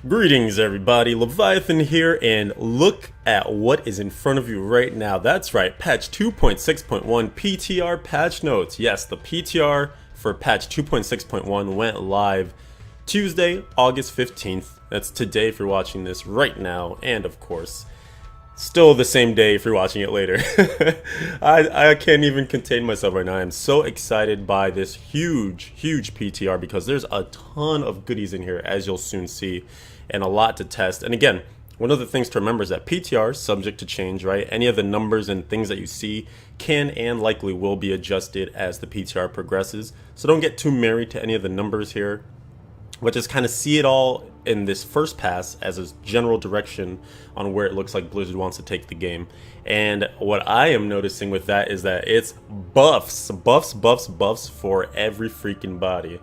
Greetings everybody, Leviathan here, and look at what is in front of you right now. That's right, patch 2.6.1 PTR patch notes. Yes, the PTR for patch 2.6.1 went live Tuesday, August 15th. That's today if you're watching this right now, and of course, still the same day if you're watching it later. I can't even contain myself right now. I'm so excited by this huge PTR because there's a ton of goodies in here, as you'll soon see, and a lot to test. And again, one of the things to remember is that PTR is subject to change, right? Any of the numbers and things that you see can and likely will be adjusted as the PTR progresses. So don't get too married to any of the numbers here, but just kind of see it all in this first pass as a general direction on where it looks like Blizzard wants to take the game. And what I am noticing with that is that it's buffs for every freaking body.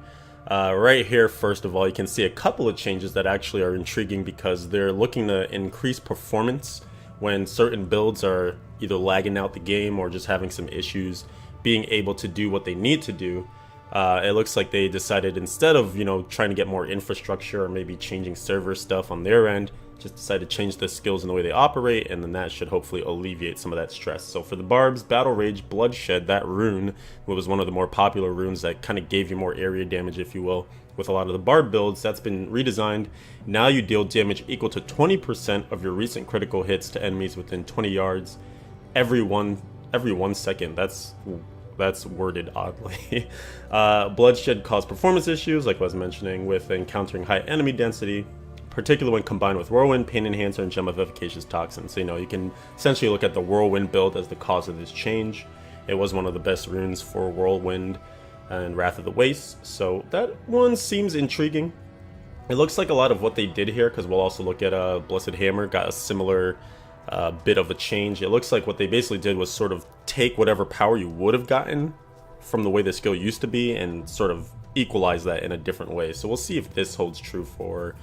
Right here, first of all, you can see a couple of changes that actually are intriguing because they're looking to increase performance when certain builds are either lagging out the game or just having some issues being able to do what they need to do. It looks like they decided, instead of, trying to get more infrastructure or maybe changing server stuff on their end, just decided to change the skills and the way they operate, and then that should hopefully alleviate some of that stress. So for the Barbs, Battle Rage, Bloodshed, that rune was one of the more popular runes that kind of gave you more area damage, if you will, with a lot of the Barb builds. That's been redesigned. Now you deal damage equal to 20% of your recent critical hits to enemies within 20 yards every 1 second. That's worded oddly. Bloodshed caused performance issues, like I was mentioning, with encountering high enemy density, particularly when combined with Whirlwind, Pain Enhancer, and Gem of Efficacious Toxin. So, you can essentially look at the Whirlwind build as the cause of this change. It was one of the best runes for Whirlwind and Wrath of the Waste, so that one seems intriguing. It looks like a lot of what they did here, because we'll also look at Blessed Hammer, got a similar bit of a change. It looks like what they basically did was sort of take whatever power you would have gotten from the way the skill used to be and sort of equalize that in a different way. So we'll see if this holds true for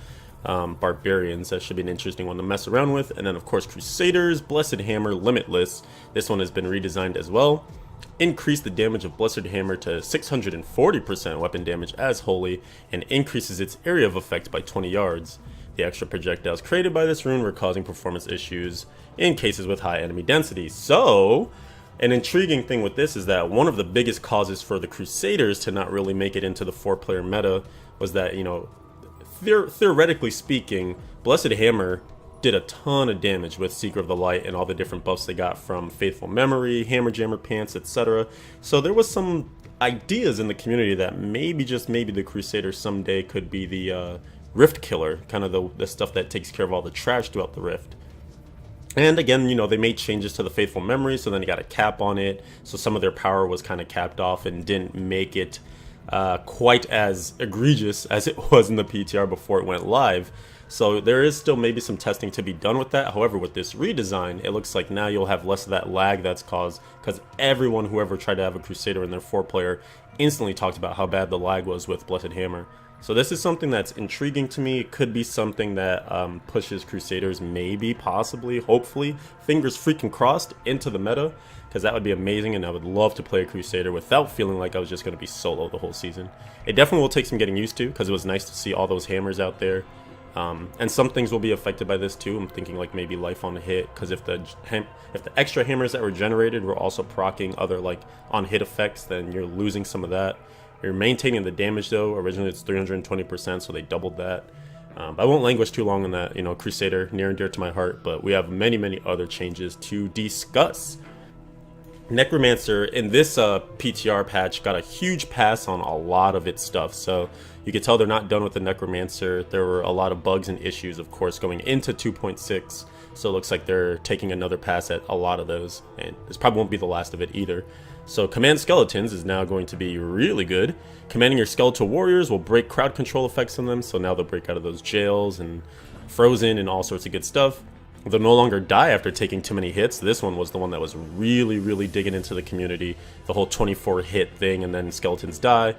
Barbarians. That should be an interesting one to mess around with. And then of course Crusaders, Blessed Hammer, Limitless. This one has been redesigned as well. Increase the damage of Blessed Hammer to 640% weapon damage as Holy, and increases its area of effect by 20 yards. The extra projectiles created by this rune were causing performance issues in cases with high enemy density. So, an intriguing thing with this is that one of the biggest causes for the Crusaders to not really make it into the 4-player meta was that, theoretically speaking, Blessed Hammer did a ton of damage with Seeker of the Light and all the different buffs they got from Faithful Memory, Hammer Jammer Pants, etc. So there was some ideas in the community that maybe, just maybe, the Crusader someday could be the Rift Killer, kind of the stuff that takes care of all the trash throughout the Rift. And again, they made changes to the Faithful Memory, so then you got a cap on it, so some of their power was kind of capped off and didn't make it quite as egregious as it was in the PTR before it went live. So there is still maybe some testing to be done with that. However, with this redesign, it looks like now you'll have less of that lag that's caused, because everyone who ever tried to have a Crusader in their 4-player instantly talked about how bad the lag was with Blessed Hammer. So this is something that's intriguing to me. It could be something that pushes Crusaders, maybe, possibly, hopefully, fingers freaking crossed, into the meta, because that would be amazing, and I would love to play a Crusader without feeling like I was just going to be solo the whole season. It definitely will take some getting used to, because it was nice to see all those hammers out there. And some things will be affected by this too. I'm thinking like maybe life on hit, because if the extra hammers that were generated were also proccing other like on hit effects, then you're losing some of that. You're maintaining the damage though. Originally it's 320%, so they doubled that. I won't languish too long on that. Crusader, near and dear to my heart, but we have many other changes to discuss. Necromancer in this PTR patch got a huge pass on a lot of its stuff, so you can tell they're not done with the Necromancer. There were a lot of bugs and issues, of course, going into 2.6, so it looks like they're taking another pass at a lot of those, and this probably won't be the last of it either. So Command Skeletons is now going to be really good. Commanding your skeletal warriors will break crowd control effects on them, so now they'll break out of those jails and frozen and all sorts of good stuff. They'll no longer die after taking too many hits. This one was the one that was really digging into the community. The whole 24 hit thing, and then skeletons die,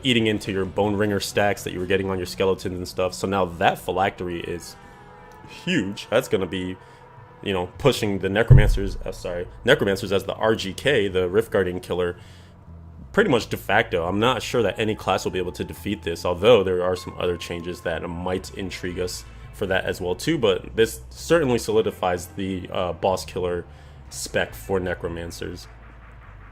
eating into your Bone Ringer stacks that you were getting on your skeletons and stuff. So now that phylactery is huge. That's going to be, pushing the Necromancers as the RGK, the Rift Guardian killer, pretty much de facto. I'm not sure that any class will be able to defeat this, although there are some other changes that might intrigue us for that as well too, but this certainly solidifies the boss killer spec for necromancers.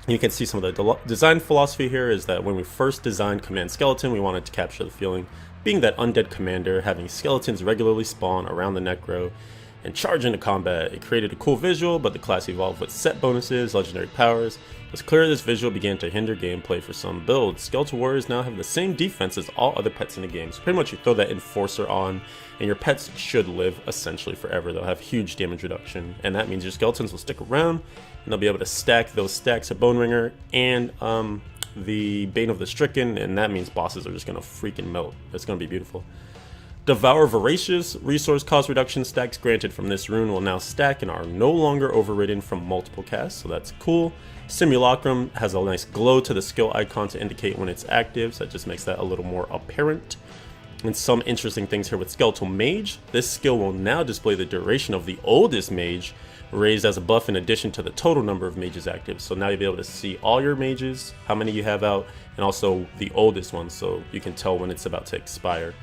You can see some of the design philosophy here is that when we first designed Command Skeleton, we wanted to capture the feeling being that undead commander, having skeletons regularly spawn around the necro and charge into combat. It created a cool visual, but the class evolved with set bonuses, legendary powers. It was clear this visual began to hinder gameplay for some builds. Skeletal warriors now have the same defense as all other pets in the game, so pretty much you throw that enforcer on and your pets should live essentially forever. They'll have huge damage reduction, and that means your skeletons will stick around and they'll be able to stack those stacks of Bone Ringer and the Bane of the Stricken, and that means bosses are just gonna freaking melt. It's gonna be beautiful. Devour Voracious, resource cost reduction stacks granted from this rune will now stack and are no longer overridden from multiple casts, so that's cool. Simulacrum has a nice glow to the skill icon to indicate when it's active, so that just makes that a little more apparent. And some interesting things here with Skeletal Mage. This skill will now display the duration of the oldest mage, raised as a buff in addition to the total number of mages active. So now you'll be able to see all your mages, how many you have out, and also the oldest one, so you can tell when it's about to expire.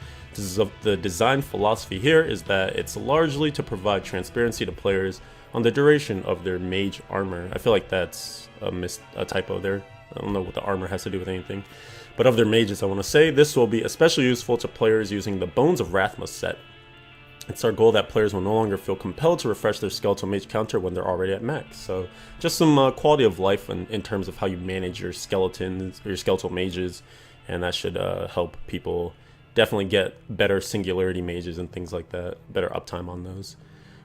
The design philosophy here is that it's largely to provide transparency to players on the duration of their mage armor. I feel like that's a typo there. I don't know what the armor has to do with anything. But of their mages, I want to say, this will be especially useful to players using the Bones of Rathma set. It's our goal that players will no longer feel compelled to refresh their skeletal mage counter when they're already at max. So just some quality of life in terms of how you manage your skeletons, or your skeletal mages, and that should help people definitely get better singularity mages and things like that, better uptime on those.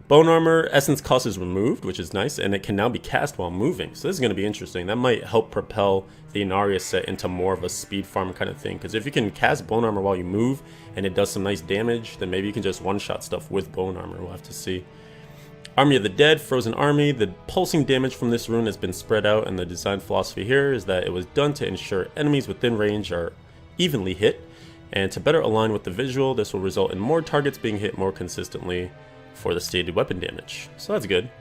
Bone Armor, Essence cost is removed, which is nice, and it can now be cast while moving. So this is going to be interesting. That might help propel the Inaria set into more of a speed farm kind of thing. Because if you can cast Bone Armor while you move, and it does some nice damage, then maybe you can just one-shot stuff with Bone Armor. We'll have to see. Army of the Dead, Frozen Army. The pulsing damage from this rune has been spread out, and the design philosophy here is that it was done to ensure enemies within range are evenly hit. And to better align with the visual, this will result in more targets being hit more consistently for the stated weapon damage. So that's good.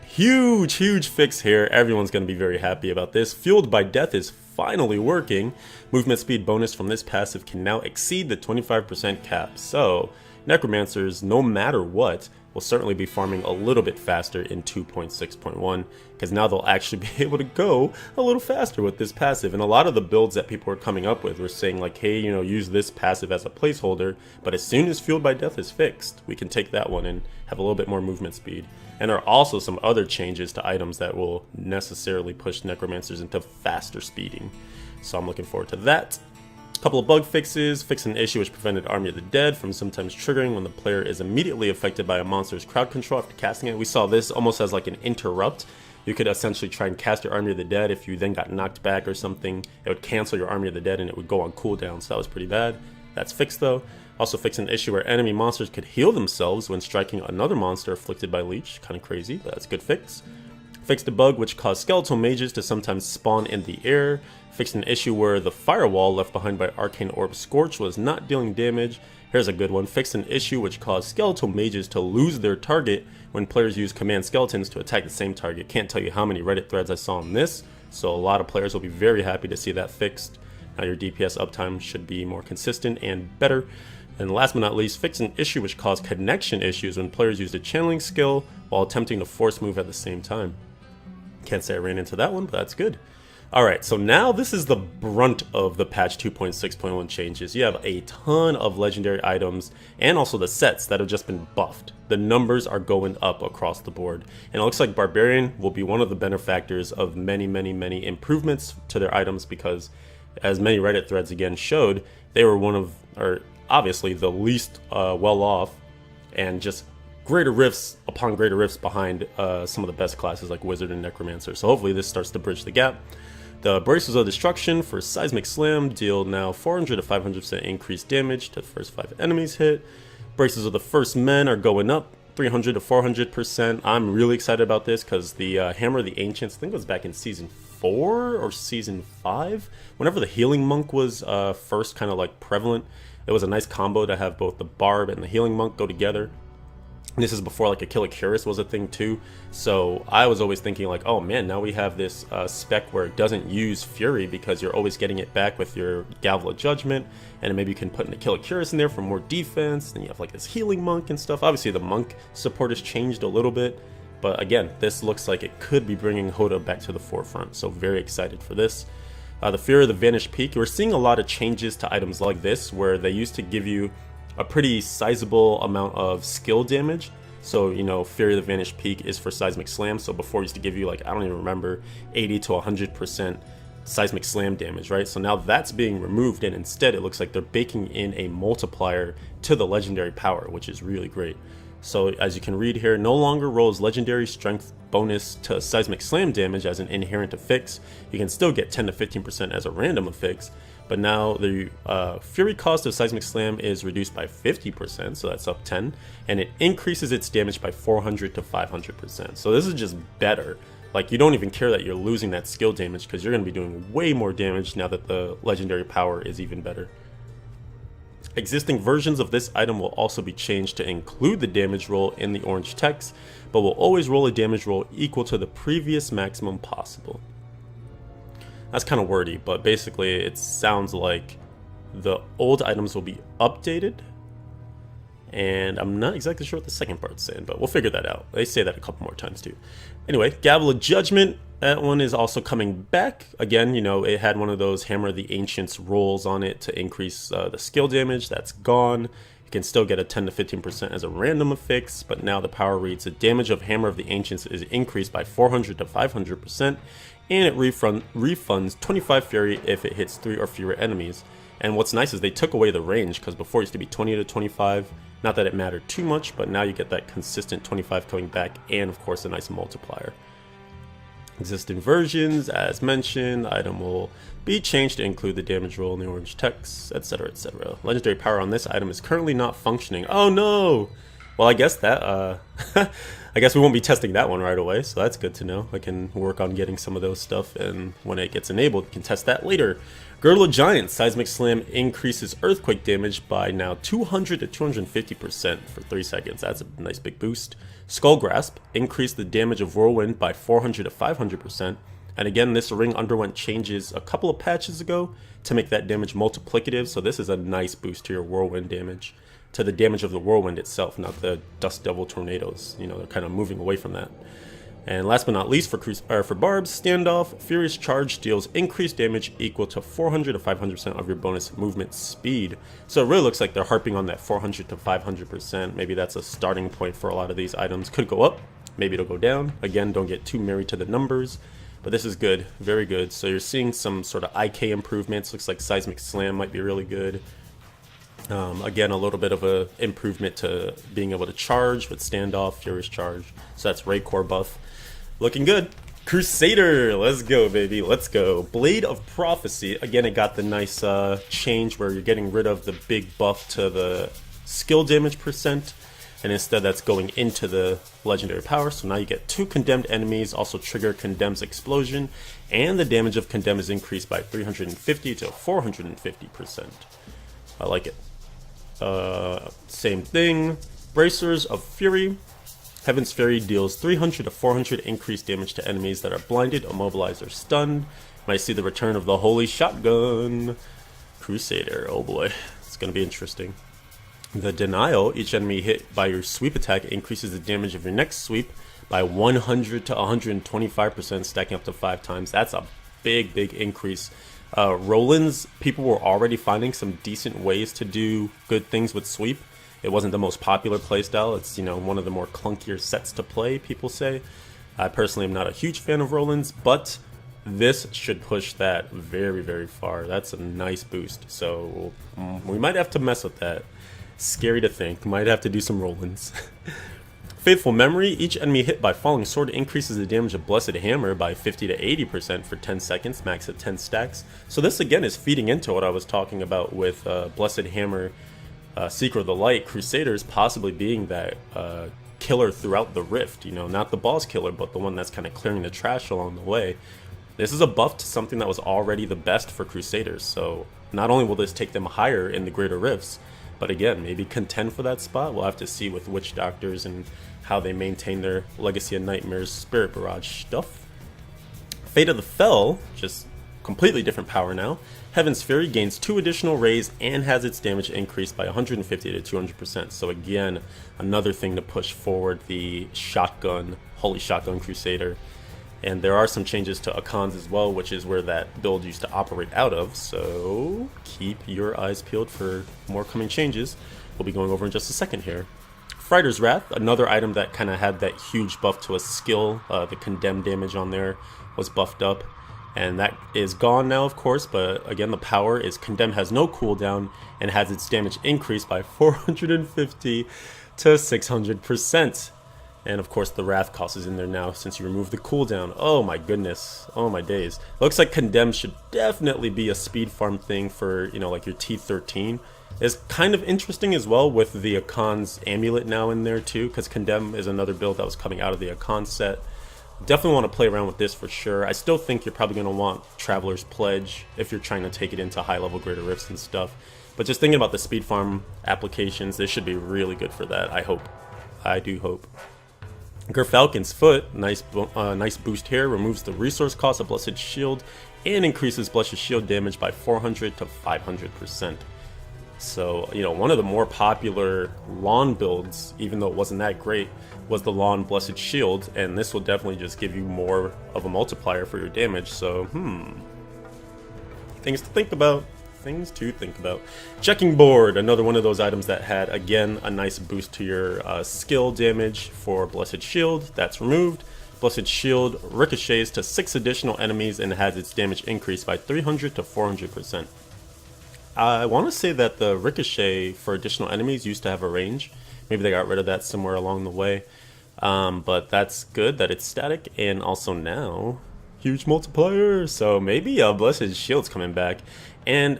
Huge fix here. Everyone's going to be very happy about this. Fueled by Death is finally working. Movement speed bonus from this passive can now exceed the 25% cap. So necromancers, no matter what, will certainly be farming a little bit faster in 2.6.1 because now they'll actually be able to go a little faster with this passive. And a lot of the builds that people are coming up with were saying like, hey, you know, use this passive as a placeholder, but as soon as Fueled by Death is fixed, we can take that one and have a little bit more movement speed. And there are also some other changes to items that will necessarily push necromancers into faster speeding. So I'm looking forward to that. Couple of bug fixes, fixing an issue which prevented Army of the Dead from sometimes triggering when the player is immediately affected by a monster's crowd control after casting it. We saw this almost as like an interrupt. You could essentially try and cast your Army of the Dead. If you then got knocked back or something, it would cancel your Army of the Dead and it would go on cooldown, so that was pretty bad. That's fixed though. Also fixing an issue where enemy monsters could heal themselves when striking another monster afflicted by Leech. Kind of crazy, but that's a good fix. Fixed a bug which caused skeletal mages to sometimes spawn in the air. Fixed an issue where the firewall left behind by Arcane Orb Scorch was not dealing damage. Here's a good one. Fixed an issue which caused skeletal mages to lose their target when players use command skeletons to attack the same target. Can't tell you how many Reddit threads I saw on this, so a lot of players will be very happy to see that fixed. Now your DPS uptime should be more consistent and better. And last but not least, fix an issue which caused connection issues when players used a channeling skill while attempting to force move at the same time. Can't say I ran into that one, but that's good. Alright, so now this is the brunt of the patch 2.6.1 changes. You have a ton of legendary items and also the sets that have just been buffed. The numbers are going up across the board. And it looks like Barbarian will be one of the benefactors of many improvements to their items because, as many Reddit threads again showed, they were one of, or obviously the least well off, and just greater rifts upon greater rifts behind some of the best classes like Wizard and Necromancer. So hopefully this starts to bridge the gap. The Braces of Destruction for Seismic Slam deal now 400 to 500% increased damage to the first 5 enemies hit. Braces of the First Men are going up 300 to 400%. I'm really excited about this because the Hammer of the Ancients, I think it was back in Season 4 or Season 5, whenever the Healing Monk was first kind of like prevalent, it was a nice combo to have both the Barb and the Healing Monk go together. This is before like a Killicurus was a thing too. So I was always thinking like, oh man, now we have this spec where it doesn't use Fury because you're always getting it back with your Gavel of Judgment, and then maybe you can put in a Killicurus in there for more defense. Then you have like this healing monk and stuff. Obviously the monk support has changed a little bit, but again, this looks like it could be bringing Hoda back to the forefront. So very excited for this. The Fury of the Vanished Peak. We're seeing a lot of changes to items like this where they used to give you a pretty sizable amount of skill damage. So, you know, Fury of the Vanished Peak is for Seismic Slam. So before it used to give you like, I don't even remember, 80 to 100% Seismic Slam damage, right? So now that's being removed, and instead it looks like they're baking in a multiplier to the legendary power, which is really great. So as you can read here, no longer rolls legendary strength bonus to Seismic Slam damage as an inherent affix. You can still get 10 to 15% as a random affix, but now the Fury cost of Seismic Slam is reduced by 50%, so that's up 10, and it increases its damage by 400 to 500%. So this is just better. Like, you don't even care that you're losing that skill damage because you're going to be doing way more damage now that the legendary power is even better. Existing versions of this item will also be changed to include the damage roll in the orange text, but will always roll a damage roll equal to the previous maximum possible. That's kind of wordy, but basically it sounds like the old items will be updated, and I'm not exactly sure what the second part's saying, but we'll figure that out. They say that a couple more times too. Anyway, Gavel of Judgment, that one is also coming back. Again, you know, it had one of those Hammer of the Ancients rolls on it to increase the skill damage. That's gone. You can still get a 10 to 15% as a random affix, but now the power reads: the damage of Hammer of the Ancients is increased by 400 to 500%, and it refunds 25 Fury if it hits 3 or fewer enemies. And what's nice is they took away the range, because before it used to be 20 to 25. Not that it mattered too much, but now you get that consistent 25 coming back, and of course a nice multiplier. Existing versions, as mentioned, the item will be changed to include the damage roll in the orange text, etc, etc. Legendary power on this item is currently not functioning. Oh no! Well, I guess that, I guess we won't be testing that one right away, so that's good to know. I can work on getting some of those stuff, and when it gets enabled, we can test that later. Girdle of Giants, Seismic Slam increases earthquake damage by now 200 to 250% for 3 seconds. That's a nice big boost. Skull Grasp increased the damage of Whirlwind by 400 to 500%. And again, this ring underwent changes a couple of patches ago to make that damage multiplicative, so this is a nice boost to your Whirlwind damage, to the damage of the Whirlwind itself, not the Dust Devil tornadoes. You know, they're kind of moving away from that. And last but not least, for Barb's Standoff, Furious Charge deals increased damage equal to 400 to 500% of your bonus movement speed. So it really looks like they're harping on that 400 to 500%. Maybe that's a starting point for a lot of these items. Could go up, maybe it'll go down. Again, don't get too married to the numbers, but this is good, very good. So you're seeing some sort of IK improvements. Looks like Seismic Slam might be really good. Again, a little bit of a improvement to being able to charge with Standoff, Furious Charge. So that's Raycore buff. Looking good. Crusader, let's go, baby, let's go. Blade of Prophecy, again, it got the nice change where you're getting rid of the big buff to the skill damage percent, and instead that's going into the legendary power. So now you get 2 condemned enemies, also trigger Condemn's explosion, and the damage of Condemn is increased by 350 to 450%. I like it. Same thing. Bracers of Fury. Heaven's Fury deals 300 to 400 increased damage to enemies that are blinded, immobilized, or stunned. Might see the return of the Holy Shotgun. Crusader, oh boy, it's going to be interesting. The Denial, each enemy hit by your sweep attack increases the damage of your next sweep by 100 to 125%, stacking up to 5 times. That's a big, big increase. Roland's, people were already finding some decent ways to do good things with sweep. It wasn't the most popular playstyle. It's, you know, one of the more clunkier sets to play, people say. I personally am not a huge fan of Roland's, but this should push that very, very far. That's a nice boost. So we might have to mess with that. Scary to think. Might have to do some Roland's. Faithful Memory, each enemy hit by Falling Sword increases the damage of Blessed Hammer by 50 to 80% for 10 seconds, max at 10 stacks. So this again is feeding into what I was talking about with Blessed Hammer, Seeker of the Light, Crusaders possibly being that killer throughout the Rift, you know, not the boss killer, but the one that's kind of clearing the trash along the way. This is a buff to something that was already the best for Crusaders, so not only will this take them higher in the greater rifts, But again, maybe contend for that spot. We'll have to see with Witch Doctors and how they maintain their Legacy of Nightmares Spirit Barrage stuff. Fate of the Fell, just completely different power now. Heaven's Fury gains 2 additional rays and has its damage increased by 150 to 200%. So again, another thing to push forward the shotgun, Holy Shotgun Crusader. And there are some changes to Akans as well, which is where that build used to operate out of. So keep your eyes peeled for more coming changes. We'll be going over in just a second here. Frighter's Wrath, another item that kind of had that huge buff to a skill. The condemn damage on there was buffed up. And that is gone now, of course, but again, the power is Condemn has no cooldown and has its damage increased by 450 to 600%. And of course, the Wrath cost is in there now since you remove the cooldown. Oh my goodness. Oh my days. Looks like Condemn should definitely be a speed farm thing for, you know, like your T13. It's kind of interesting as well with the Akan's Amulet now in there too, because Condemn is another build that was coming out of the Akan set. Definitely want to play around with this for sure. I still think you're probably going to want Traveler's Pledge if you're trying to take it into high-level Greater Rifts and stuff. But just thinking about the speed farm applications, this should be really good for that, I hope. I do hope. Gerfalcon's Foot, nice boost here, removes the resource cost of Blessed Shield and increases Blessed Shield damage by 400 to 500%. So, you know, one of the more popular lawn builds, even though it wasn't that great, was the Lawn Blessed Shield, and this will definitely just give you more of a multiplier for your damage. So, things to think about. Things to think about. Checking Board, another one of those items that had, again, a nice boost to your skill damage for Blessed Shield. That's removed. Blessed Shield ricochets to 6 additional enemies and has its damage increased by 300 to 400%. I want to say that the ricochet for additional enemies used to have a range. Maybe they got rid of that somewhere along the way. But that's good that it's static, and also now huge multiplier. So maybe Blessed Shield's coming back. And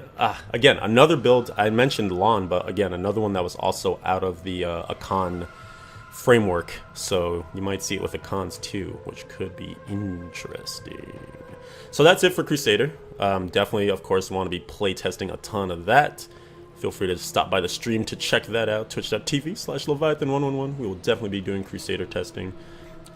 again, another build, I mentioned Lawn, but again, another one that was also out of the Akan framework. So you might see it with Akans too, which could be interesting. So that's it for Crusader. Definitely, of course, want to be playtesting a ton of that. Feel free to stop by the stream to check that out. Twitch.tv/Leviathan111. We will definitely be doing Crusader testing.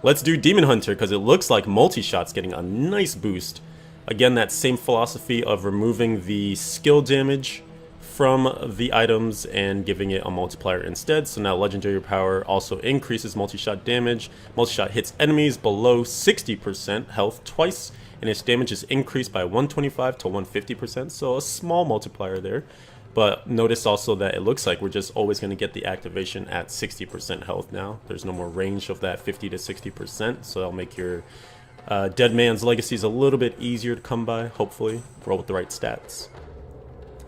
Let's do Demon Hunter, because it looks like multi-shot's getting a nice boost. Again, that same philosophy of removing the skill damage from the items and giving it a multiplier instead. So now Legendary Power also increases multi-shot damage. Multi-shot hits enemies below 60% health twice, and its damage is increased by 125 to 150%. So a small multiplier there. But notice also that it looks like we're just always going to get the activation at 60% health now. There's no more range of that 50 to 60%, so that'll make your Dead Man's Legacies a little bit easier to come by, hopefully. Roll with the right stats.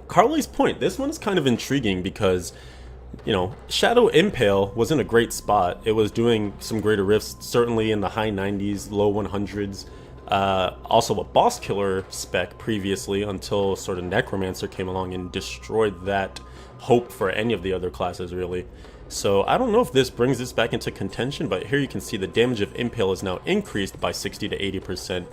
Carly's Point, this one is kind of intriguing because, you know, Shadow Impale was in a great spot. It was doing some greater rifts, certainly in the high 90s, low 100s. Also a boss killer spec previously until sort of Necromancer came along and destroyed that hope for any of the other classes really. So I don't know if this brings this back into contention, but here you can see the damage of Impale is now increased by 60 to 80%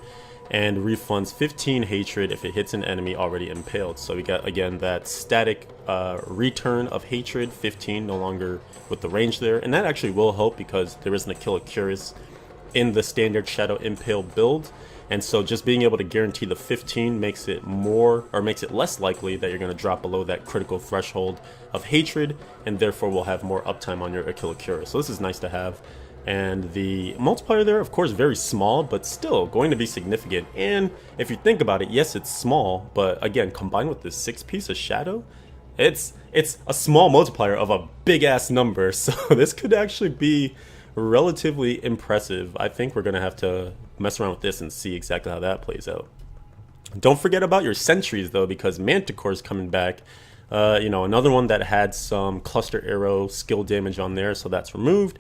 and refunds 15 hatred if it hits an enemy already impaled. So we got again that static return of hatred, 15 no longer with the range there, and that actually will help because there isn't a Kill a Curious in the standard Shadow Impale build, and so just being able to guarantee the 15 makes it more, or makes it less likely that you're going to drop below that critical threshold of hatred, and therefore will have more uptime on your Kill a Curious. So this is nice to have, and the multiplier there, of course, very small, but still going to be significant. And if you think about it, yes, it's small, but again, combined with this 6-piece of Shadow, it's a small multiplier of a big ass number. So this could actually be relatively impressive. I think we're gonna have to mess around with this and see exactly how that plays out. Don't forget about your sentries though, because Manticore is coming back. You know, another one that had some cluster arrow skill damage on there, so that's removed.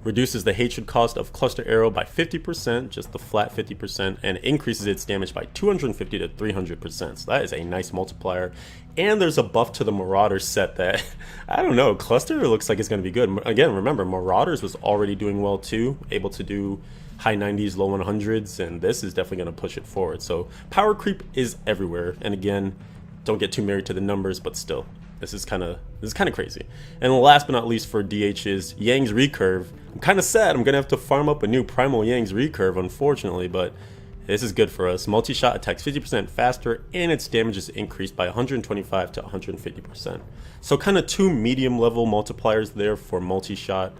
Reduces the hatred cost of cluster arrow by 50%, just the flat 50%, and increases its damage by 250 to 300%. So that is a nice multiplier. And there's a buff to the Marauders set that, I don't know, cluster looks like it's going to be good. Again, remember, Marauders was already doing well too, able to do high 90s, low 100s, and this is definitely going to push it forward. So power creep is everywhere. And again, don't get too married to the numbers, but still. This is kind of crazy. And last but not least for DHs, Yang's recurve. I'm kind of sad. I'm gonna have to farm up a new primal Yang's recurve, unfortunately, but this is good for us. Multi-shot attacks 50% faster, and its damage is increased by 125 to 150%. So kind of two medium level multipliers there for multi-shot,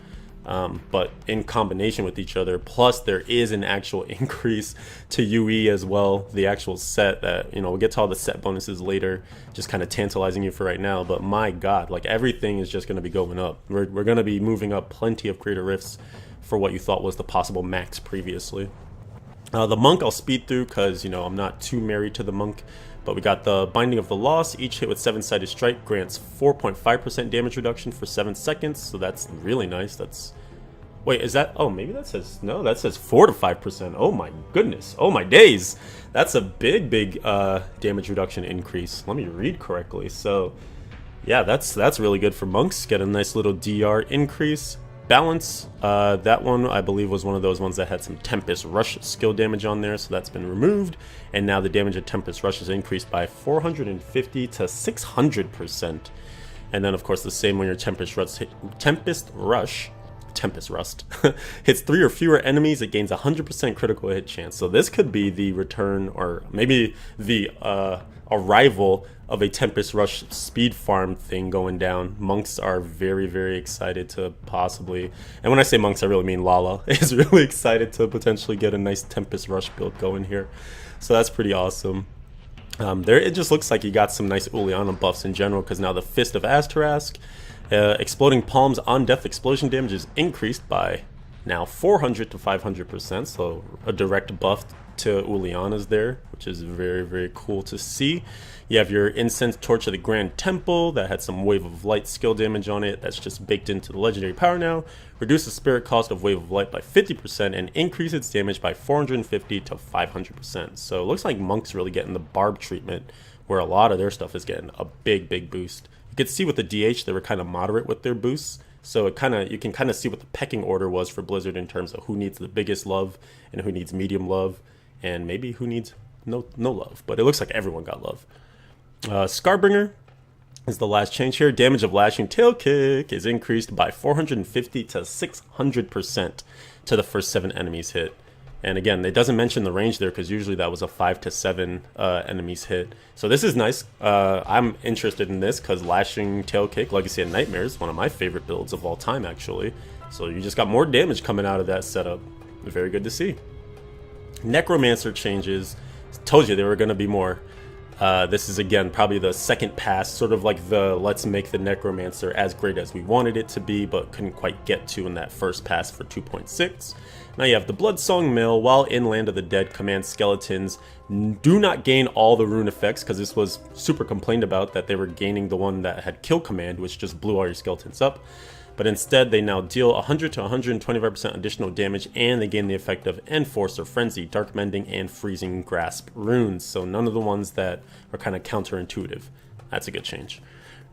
but in combination with each other. Plus there is an actual increase to UE as well, the actual set that, we'll get to all the set bonuses later, just kind of tantalizing you for right now. But my god, like everything is just going to be going up. We're going to be moving up plenty of greater rifts for what you thought was the possible max previously. The monk I'll speed through because, I'm not too married to the monk. But we got the Binding of the Lost. Each hit with 7-sided strike grants 4.5% damage reduction for 7 seconds. So that's really nice. Wait, is that... Oh, maybe that says... No, that says 4 to 5%. Oh my goodness. Oh my days. That's a big damage reduction increase. Let me read correctly. So, yeah, that's really good for monks. Get a nice little DR increase. Balance, that one I believe was one of those ones that had some Tempest Rush skill damage on there, so that's been removed, and now the damage of Tempest Rush is increased by 450 to 600%. And then of course the same when your Tempest Rust hits 3 or fewer enemies, it gains 100% critical hit chance. So this could be the return, or maybe the arrival of a Tempest Rush speed farm thing going down. Monks are very excited to possibly, and when I say monks I really mean Lala, is really excited to potentially get a nice Tempest Rush build going here. So that's pretty awesome. It just looks like you got some nice Uliana buffs in general, because now the Fist of Astarask, exploding palms on death explosion damage is increased by now 400 to 500%, so a direct buff to Uliana's there, which is very cool to see. You have your Incense Torch of the Grand Temple that had some Wave of Light skill damage on it. That's just baked into the legendary power now. Reduce the spirit cost of Wave of Light by 50% and increase its damage by 450 to 500%. So it looks like monks really getting the barb treatment, where a lot of their stuff is getting a big boost. You could see with the DH they were kind of moderate with their boosts. So you can kind of see what the pecking order was for Blizzard in terms of who needs the biggest love and who needs medium love, and maybe who needs no love. But it looks like everyone got love. Scarbringer is the last change here. Damage of Lashing Tail Kick is increased by 450 to 600% to the first 7 enemies hit. And again, it doesn't mention the range there because usually that was a 5 to 7 enemies hit. So this is nice. I'm interested in this because Lashing Tail Kick, Legacy of Nightmares, one of my favorite builds of all time actually. So you just got more damage coming out of that setup. Very good to see. Necromancer changes. Told you there were going to be more. This is again probably the second pass, sort of like the let's make the Necromancer as great as we wanted it to be but couldn't quite get to in that first pass for 2.6. Now you have the Bloodsong Mill. While in Land of the Dead, command skeletons do not gain all the rune effects, because this was super complained about that they were gaining the one that had kill command, which just blew all your skeletons up. But instead they now deal 100 to 125% additional damage, and they gain the effect of Enforce or Frenzy, Dark Mending, and Freezing Grasp runes. So none of the ones that are kind of counterintuitive. That's a good change.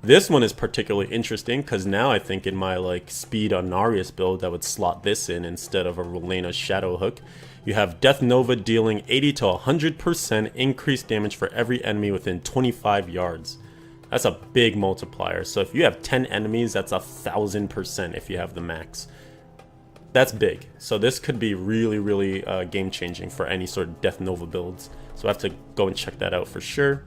This one is particularly interesting because now I think in my speed Anarius build that would slot this in instead of a Relena Shadow Hook. You have Death Nova dealing 80 to 100% increased damage for every enemy within 25 yards. That's a big multiplier. So if you have 10 enemies, that's 1,000% if you have the max. That's big. So this could be really game changing for any sort of Death Nova builds. So I have to go and check that out for sure.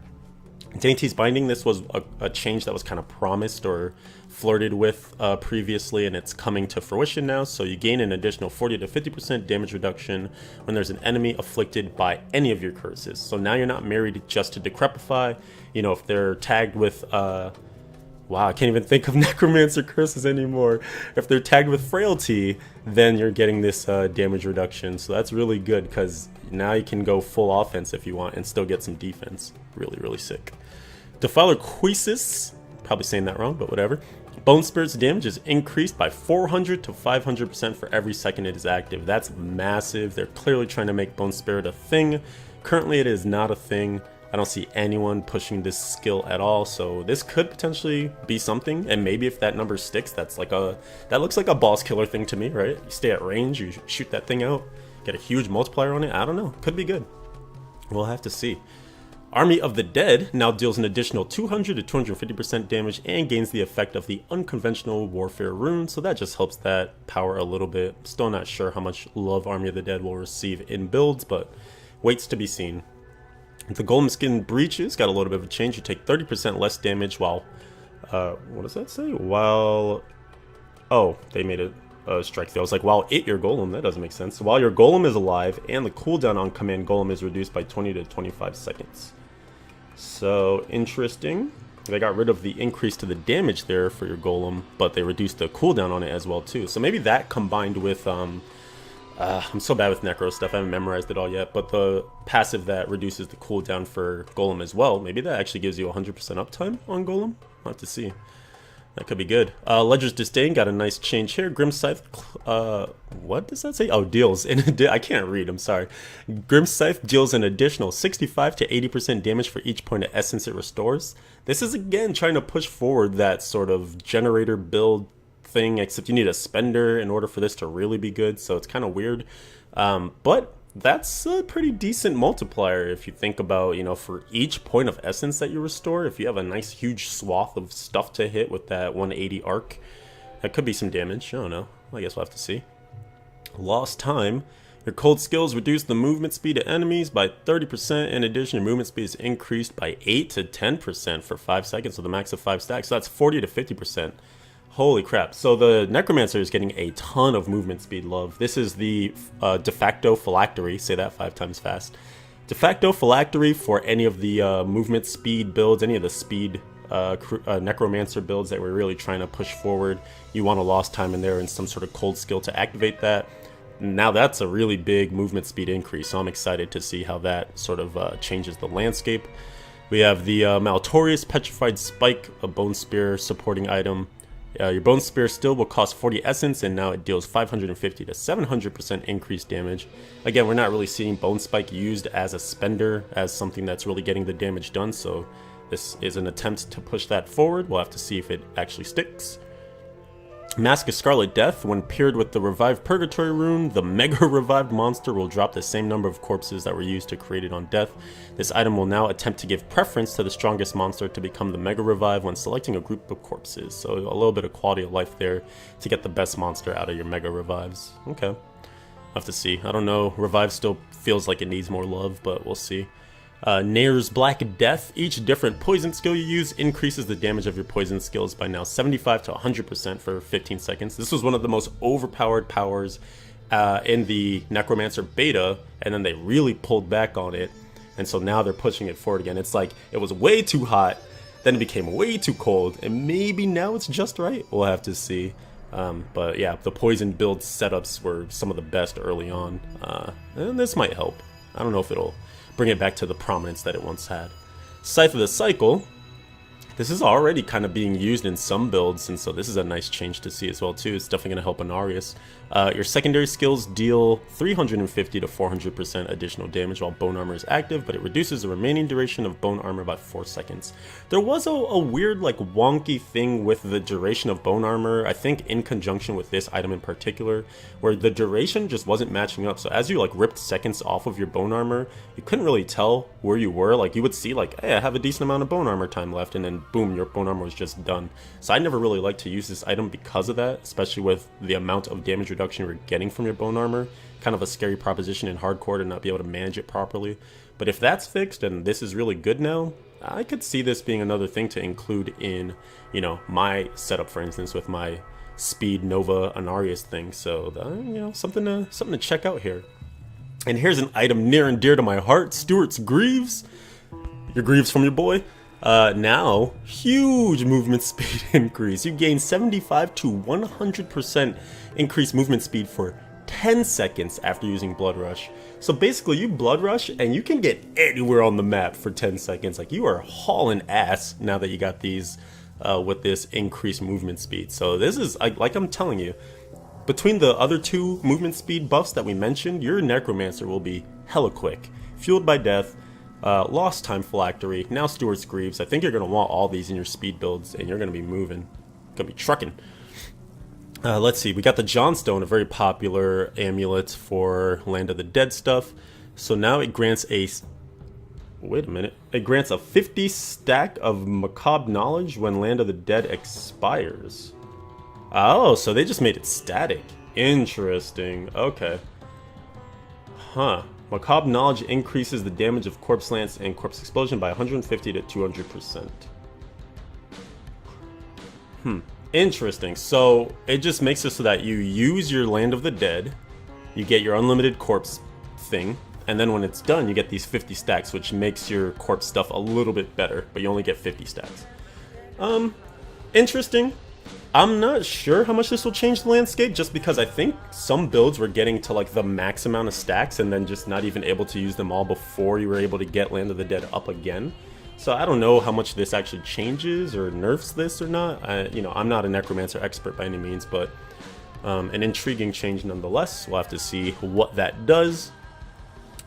Dainty's Binding, this was a change that was kind of promised or flirted with previously, and it's coming to fruition now. So you gain an additional 40 to 50% damage reduction when there's an enemy afflicted by any of your curses. So now you're not married just to Decrepify. If they're tagged with wow, I can't even think of Necromancer curses anymore. If they're tagged with Frailty, then you're getting this damage reduction. So that's really good because now you can go full offense if you want and still get some defense. Really sick. Defiler Queesis, probably saying that wrong, but whatever. Bone Spirit's damage is increased by 400 to 500% for every second it is active. That's massive. They're clearly trying to make Bone Spirit a thing. Currently it is not a thing. I don't see anyone pushing this skill at all, so this could potentially be something, and maybe if that number sticks, that looks like a boss killer thing to me, right? You stay at range, you shoot that thing out, get a huge multiplier on it. I don't know, could be good. We'll have to see. Army of the Dead now deals an additional 200 to 250% damage and gains the effect of the unconventional warfare rune, so that just helps that power a little bit. Still not sure how much love Army of the Dead will receive in builds, but waits to be seen. The Golem Skin Breaches got a little bit of a change. You take 30% less damage while, what does that say? While, oh, they made it strike through. I was like, while it your golem, that doesn't make sense. While your golem is alive, and the cooldown on command golem is reduced by 20 to 25 seconds. So interesting. They got rid of the increase to the damage there for your golem, but they reduced the cooldown on it as well too. So maybe that combined with I'm so bad with necro stuff, I haven't memorized it all yet, but the passive that reduces the cooldown for golem as well, maybe that actually gives you 100% uptime on golem. I'll have to see. That could be good. Ledger's Disdain got a nice change here. Grim Scythe, what does that say? Oh, deals. I can't read, I'm sorry. Grim Scythe deals an additional 65 to 80% damage for each point of essence it restores. This is, again, trying to push forward that sort of generator build thing, except you need a spender in order for this to really be good, so it's kind of weird. But that's a pretty decent multiplier if you think about, you know, for each point of essence that you restore, if you have a nice huge swath of stuff to hit with that 180 arc, that could be some damage. I don't know. I guess we'll have to see. Lost time. Your cold skills reduce the movement speed of enemies by 30%. In addition, your movement speed is increased by 8 to 10% for 5 seconds with a max of 5 stacks. So that's 40 to 50%. Holy crap. So the Necromancer is getting a ton of movement speed love. This is the de facto phylactery. Say that 5 times fast. De facto phylactery for any of the movement speed builds, any of the speed Necromancer builds that we're really trying to push forward. You want a lost time in there and some sort of cold skill to activate that. Now that's a really big movement speed increase, so I'm excited to see how that sort of changes the landscape. We have the Maltorious Petrified Spike, a Bone Spear supporting item. Your Bone Spear still will cost 40 essence, and now it deals 550 to 700% increased damage. Again, we're not really seeing Bone Spike used as a spender, as something that's really getting the damage done, so this is an attempt to push that forward. We'll have to see if it actually sticks. Mask of Scarlet Death. When paired with the Revived Purgatory rune, the Mega Revived monster will drop the same number of corpses that were used to create it on death. This item will now attempt to give preference to the strongest monster to become the Mega Revive when selecting a group of corpses. So a little bit of quality of life there to get the best monster out of your Mega Revives. Okay. I'll have to see. I don't know. Revive still feels like it needs more love, but we'll see. Nair's Black Death. Each different poison skill you use increases the damage of your poison skills by now 75 to 100% for 15 seconds. This was one of the most overpowered powers in the Necromancer beta, and then they really pulled back on it, and so now they're pushing it forward again. It's like it was way too hot, then it became way too cold, and maybe now it's just right. We'll have to see. But yeah, the poison build setups were some of the best early on, and this might help. I don't know if it'll bring it back to the prominence that it once had. Scythe of the Cycle. This is already kind of being used in some builds, and so this is a nice change to see as well too. It's definitely going to help Anarius. Your secondary skills deal 350 to 400% additional damage while Bone Armor is active, but it reduces the remaining duration of Bone Armor by 4 seconds. There was a weird, like, wonky thing with the duration of Bone Armor, I think in conjunction with this item in particular, where the duration just wasn't matching up. So as you, like, ripped seconds off of your Bone Armor, you couldn't really tell where you were. Like, you would see, like, hey, I have a decent amount of Bone Armor time left, and then boom, your Bone Armor was just done. So I never really liked to use this item because of that, especially with the amount of damage reduction you're getting from your Bone Armor. Kind of a scary proposition in hardcore to not be able to manage it properly. But if that's fixed and this is really good now, I could see this being another thing to include in, you know, my setup, for instance, with my Speed Nova Anarius thing. So, you know, something to check out here. And here's an item near and dear to my heart, Stuart's Greaves. Your Greaves from your boy. Now, huge movement speed increase. You gain 75 to 100% increased movement speed for 10 seconds after using Blood Rush. So basically, you Blood Rush and you can get anywhere on the map for 10 seconds. Like, you are hauling ass now that you got these with this increased movement speed. So this is, like I'm telling you, between the other two movement speed buffs that we mentioned, your Necromancer will be hella quick. Fueled by Death, Lost Time Phylactery, now Stuart's Greaves. I think you're going to want all these in your speed builds, and you're going to be moving. Going to be trucking. Let's see, we got the Johnstone, a very popular amulet for Land of the Dead stuff. So now it grants a... Wait a minute. It grants a 50 stack of macabre knowledge when Land of the Dead expires. Oh, so they just made it static. Interesting. Okay. Huh. Macabre knowledge increases the damage of corpse lance and corpse explosion by 150 to 200%. Interesting. So it just makes it so that you use your Land of the Dead, you get your unlimited corpse thing, and then when it's done, you get these 50 stacks, which makes your corpse stuff a little bit better, but you only get 50 stacks. Interesting. I'm not sure how much this will change the landscape, just because I think some builds were getting to like the max amount of stacks and then just not even able to use them all before you were able to get Land of the Dead up again. So I don't know how much this actually changes or nerfs this or not. You know, I'm not a necromancer expert by any means, but an intriguing change nonetheless. We'll have to see what that does.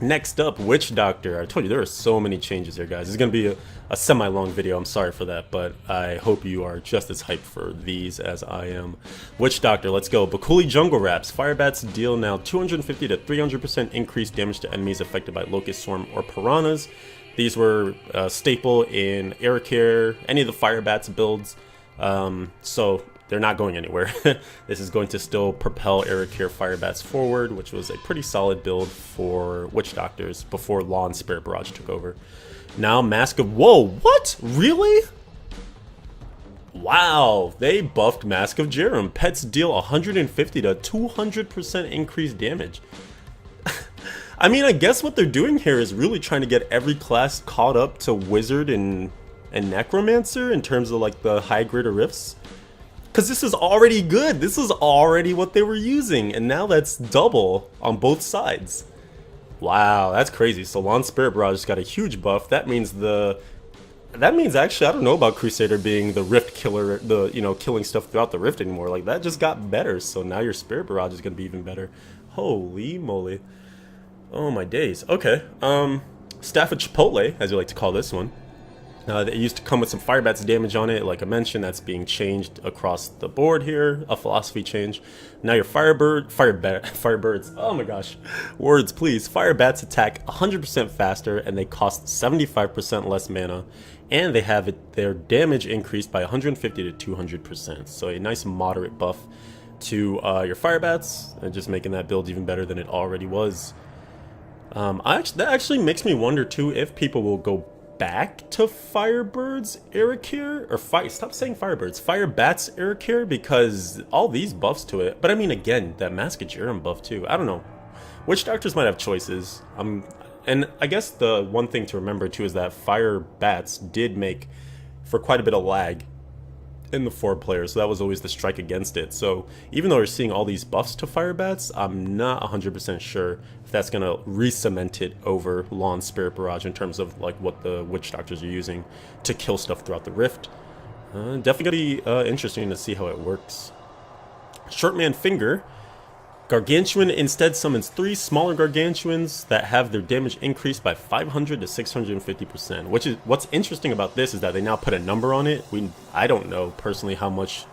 Next up, Witch Doctor. I told you there are so many changes here, guys. It's going to be a semi-long video. I'm sorry for that, but I hope you are just as hyped for these as I am. Witch Doctor, let's go. Bakuli Jungle Wraps. Fire Bats deal now 250 to 300% increased damage to enemies affected by Locust Swarm or Piranhas. These were staple in Aircare, any of the Fire Bats builds. So they're not going anywhere. This is going to still propel Aircare Fire Bats forward, which was a pretty solid build for Witch Doctors before Law and Spirit Barrage took over. Now Mask of... Whoa, what? Really? Wow, they buffed Mask of Jerem. Pets deal 150 to 200% increased damage. I mean, I guess what they're doing here is really trying to get every class caught up to Wizard and Necromancer in terms of like the high grid rifts. Because this is already good. This is already what they were using. And now that's double on both sides. Wow, that's crazy. So Lawn Spirit Barrage just got a huge buff. That means actually, I don't know about Crusader being the Rift killer, killing stuff throughout the Rift anymore. Like, that just got better. So now your Spirit Barrage is going to be even better. Holy moly. Oh my days. Okay. Staff of Chipotle, as you like to call this one. It used to come with some Fire Bats damage on it, like I mentioned. That's being changed across the board here, a philosophy change. Now your Firebirds, oh my gosh, words please. Fire Bats attack 100% faster and they cost 75% less mana, and they have their damage increased by 150 to 200%. So a nice moderate buff to your Fire Bats, and just making that build even better than it already was. That actually makes me wonder too if people will go back to Firebirds Aircare, or stop saying Firebirds, Fire Bats Aircare, because all these buffs to it. But I mean, again, that Mask of Jerem buff too. I don't know. Witch Doctors might have choices. And I guess the one thing to remember too is that Fire Bats did make for quite a bit of lag in the 4 players, so that was always the strike against it. So even though we're seeing all these buffs to Fire Bats, I'm not 100% sure if that's going to re-cement it over Lawn Spirit Barrage in terms of like what the Witch Doctors are using to kill stuff throughout the Rift. Definitely going to be interesting to see how it works. Shortman Finger. Gargantuan instead summons 3 smaller Gargantuans that have their damage increased by 500 to 650%. Which is what's interesting about this is that they now put a number on it. I don't know personally how much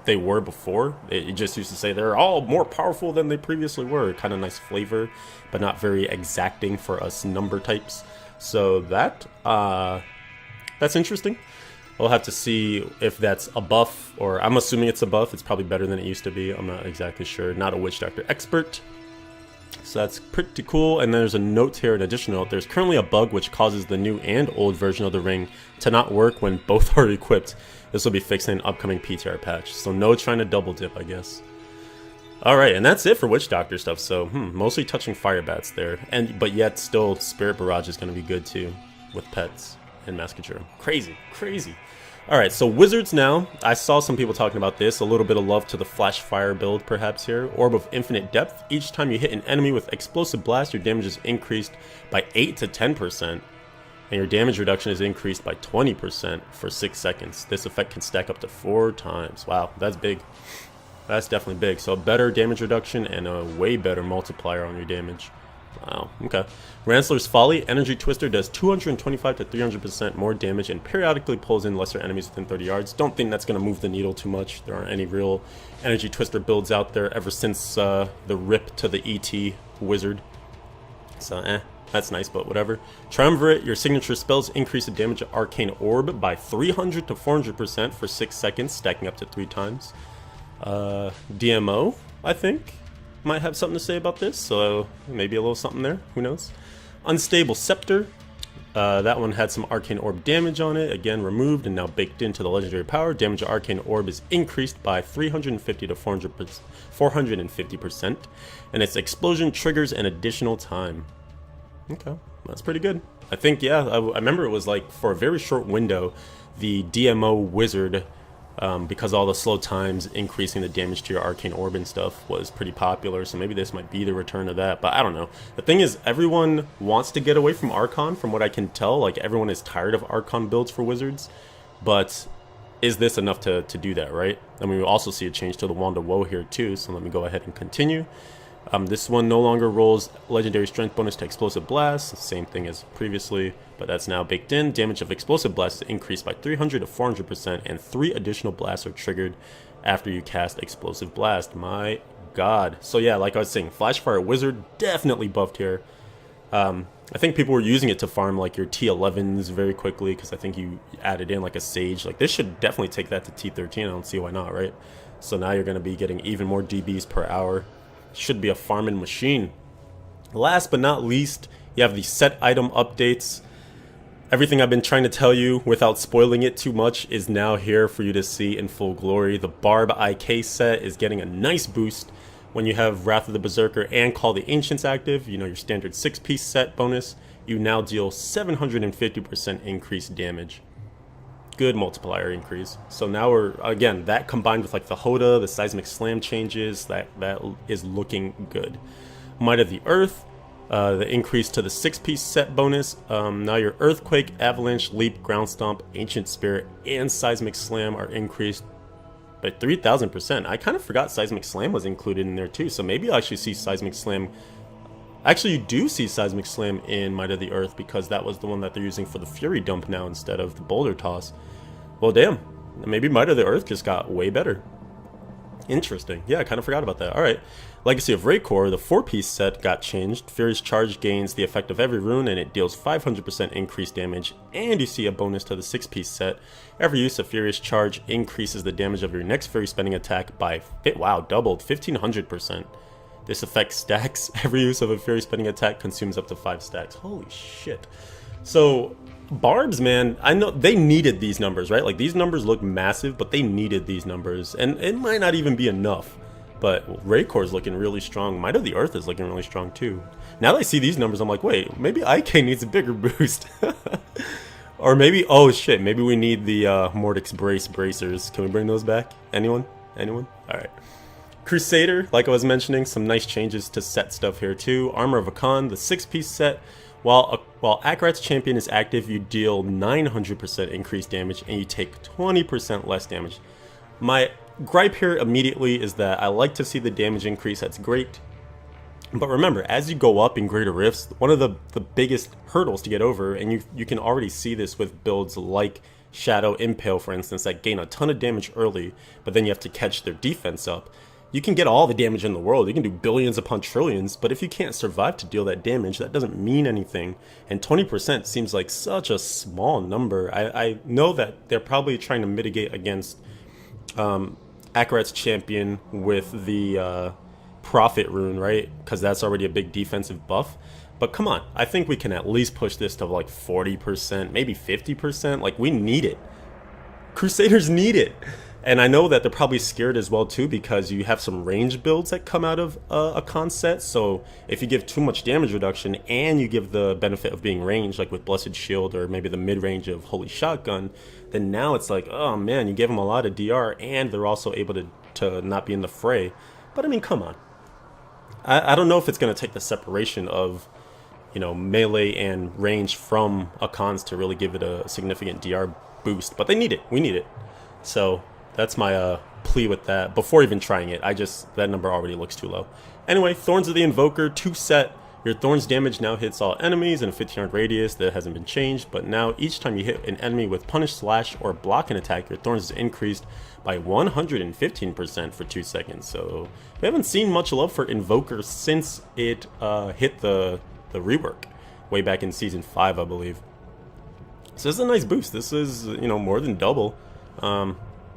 they were before. It just used to say they're all more powerful than they previously were. Kind of nice flavor, but not very exacting for us number types. So that's interesting. We'll have to see if that's a buff, or I'm assuming it's a buff. It's probably better than it used to be. I'm not exactly sure. Not a Witch Doctor expert. So that's pretty cool. And there's a note here, an additional note. There's currently a bug which causes the new and old version of the ring to not work when both are equipped. This will be fixed in an upcoming PTR patch. So no trying to double dip, I guess. Alright, and that's it for Witch Doctor stuff. So, mostly touching Fire Bats there. But yet still Spirit Barrage is going to be good too with pets and Mask of Jerem. Crazy, crazy. Alright, so Wizards now. I saw some people talking about this. A little bit of love to the Flash Fire build perhaps here. Orb of Infinite Depth. Each time you hit an enemy with Explosive Blast, your damage is increased by 8 to 10%. And your damage reduction is increased by 20% for 6 seconds. This effect can stack up to 4 times. Wow, that's big. That's definitely big. So better damage reduction and a way better multiplier on your damage. Wow, okay. Ransler's Folly. Energy Twister does 225 to 300% more damage and periodically pulls in lesser enemies within 30 yards. Don't think that's going to move the needle too much. There aren't any real Energy Twister builds out there ever since the rip to the ET Wizard. So, That's nice, but whatever. Triumvirate, your signature spells increase the damage of Arcane Orb by 300 to 400% for 6 seconds, stacking up to 3 times. DMO, I think, might have something to say about this, so maybe a little something there, who knows. Unstable Scepter, that one had some Arcane Orb damage on it, again removed and now baked into the legendary power. Damage of Arcane Orb is increased by 350 to 450%, and its explosion triggers an additional time. Okay, that's pretty good. I think, yeah, I remember it was like for a very short window, the DMO Wizard, because all the slow times increasing the damage to your Arcane Orb and stuff was pretty popular, so maybe this might be the return of that, but I don't know. The thing is, everyone wants to get away from Archon, from what I can tell. Like, everyone is tired of Archon builds for Wizards, but is this enough to do that, right? I mean, we also see a change to the Wand of Woe here too, so let me go ahead and continue. This one no longer rolls legendary strength bonus to explosive blast, same thing as previously, but that's now baked in. Damage of explosive blast is increased by 300 to 400%, and 3 additional blasts are triggered after you cast explosive blast. My god. So yeah, like I was saying, Flashfire Wizard definitely buffed here. I think people were using it to farm like your T11s very quickly, because I think you added in like a Sage. Like, this should definitely take that to T13. I don't see why not, right? So now you're going to be getting even more DBs per hour. Should be a farming machine. Last but not least, you have the set item updates. Everything I've been trying to tell you without spoiling it too much is now here for you to see in full glory. The Barb IK set is getting a nice boost when you have Wrath of the Berserker and Call the Ancients active. You know, your standard 6-piece set bonus. You now deal 750% increased damage. Good multiplier increase. So now we're, again, that combined with like the Hoda, the Seismic Slam changes, that is looking good. Might of the Earth, the increase to the 6-piece set bonus. Now your Earthquake, Avalanche, Leap, Ground Stomp, Ancient Spirit, and Seismic Slam are increased by 3,000%. I kind of forgot Seismic Slam was included in there too, so maybe I actually see Seismic Slam. Actually, you do see Seismic Slam in Might of the Earth, because that was the one that they're using for the Fury Dump now instead of the Boulder Toss. Well, damn. Maybe Might of the Earth just got way better. Interesting. Yeah, I kind of forgot about that. Alright. Legacy of Raycor, the 4-piece set got changed. Furious Charge gains the effect of every rune, and it deals 500% increased damage. And you see a bonus to the 6-piece set. Every use of Furious Charge increases the damage of your next Fury spending attack by, wow, doubled, 1,500%. This effect stacks. Every use of a Fury spending attack consumes up to 5 stacks. Holy shit. So, Barbs, man, I know they needed these numbers, right? Like, these numbers look massive, but they needed these numbers. And it might not even be enough. But Raycor is looking really strong. Might of the Earth is looking really strong, too. Now that I see these numbers, I'm like, wait, maybe IK needs a bigger boost. Or maybe, oh shit, maybe we need the Mortix Brace bracers. Can we bring those back? Anyone? Anyone? Alright. Crusader, like I was mentioning, some nice changes to set stuff here too. Armor of Akan, the 6-piece set. While Akarat's Champion is active, you deal 900% increased damage and you take 20% less damage. My gripe here immediately is that I like to see the damage increase, that's great. But remember, as you go up in Greater Rifts, one of the biggest hurdles to get over, and you can already see this with builds like Shadow Impale, for instance, that gain a ton of damage early, but then you have to catch their defense up. You can get all the damage in the world, you can do billions upon trillions, but if you can't survive to deal that damage, that doesn't mean anything. And 20% seems like such a small number. I know that they're probably trying to mitigate against Akarat's Champion with the Prophet rune, right? Because that's already a big defensive buff. But come on, I think we can at least push this to like 40%, maybe 50%. Like, we need it. Crusaders need it. And I know that they're probably scared as well too, because you have some range builds that come out of a con set. So if you give too much damage reduction and you give the benefit of being ranged, like with Blessed Shield or maybe the mid-range of Holy Shotgun, then now it's like, oh man, you give them a lot of DR and they're also able to not be in the fray. But I mean, come on. I don't know if it's going to take the separation of, you know, melee and range from a cons to really give it a significant DR boost. But they need it. We need it. So that's my plea with that. Before even trying it, that number already looks too low. Anyway, Thorns of the Invoker, 2 set. Your Thorns damage now hits all enemies in a 15-yard radius. That hasn't been changed, but now each time you hit an enemy with Punish, Slash, or Block an attack, your Thorns is increased by 115% for 2 seconds. So we haven't seen much love for Invoker since it hit the rework. way back in Season 5, I believe. So this is a nice boost. This is, you know, more than double.